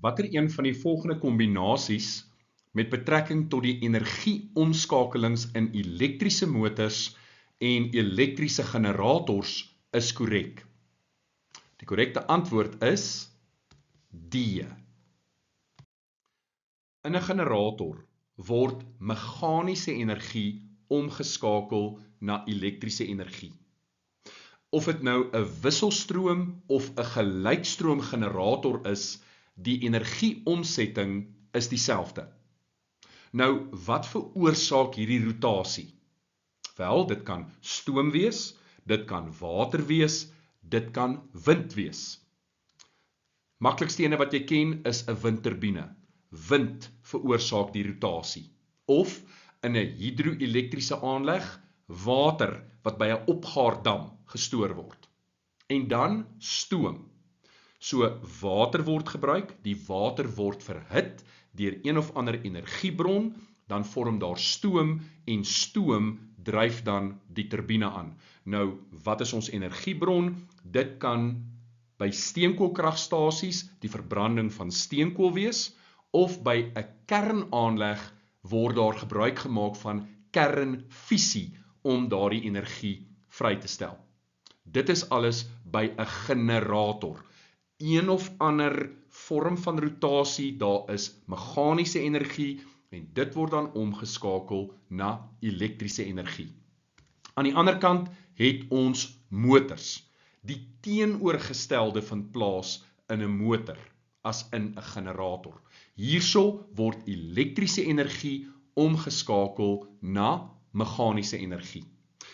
Watter een van die volgende kombinasies met betrekking tot die energieomskakelings in elektriese motors en elektriese generators is korrek? Die korrekte antwoord is D. In 'n generator word meganiese energie omgeskakel na elektriese energie. Of dit nou 'n wisselstroom of 'n gelykstroom generator is, die energieomsetting is dieselfde. Nou, wat veroorsaak hierdie rotasie? Wel, dit kan stoom wees, dit kan water wees, dit kan wind wees. Maklikste ene wat jy ken is 'n windturbine. Wind veroorsaak die rotasie. Of in 'n hidroelektriese aanleg, water wat by 'n opgaardam gestoor word. En dan stoom. So water word gebruik, die water word verhit deur een of ander energiebron, dan vorm daar stoom en stoom dryf dan die turbine aan. Nou, wat is ons energiebron? Dit kan by steenkoolkragstasies die verbranding van steenkool wees, of by 'n kernaanleg word daar gebruik gemaak van kernfisie om daardie energie vry te stel. Dit is alles by 'n generator. Een of ander vorm van rotasie, daar is meganiese energie en dit word dan omgeskakel na elektriese energie. Aan die ander kant het ons motors. Die teenoorgestelde vind plaas in 'n motor as in 'n generator. Hierso word elektriese energie omgeskakel na meganiese energie.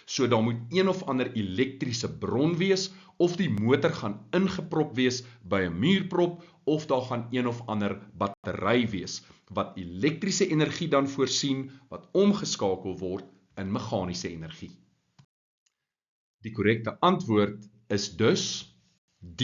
So daar moet een of ander elektriese bron wees, of die motor gaan ingeprop wees by 'n muurprop, of daar gaan een of ander battery wees, wat elektriese energie dan voorsien, wat omgeskakel word in meganiese energie. Die korrekte antwoord is dus D.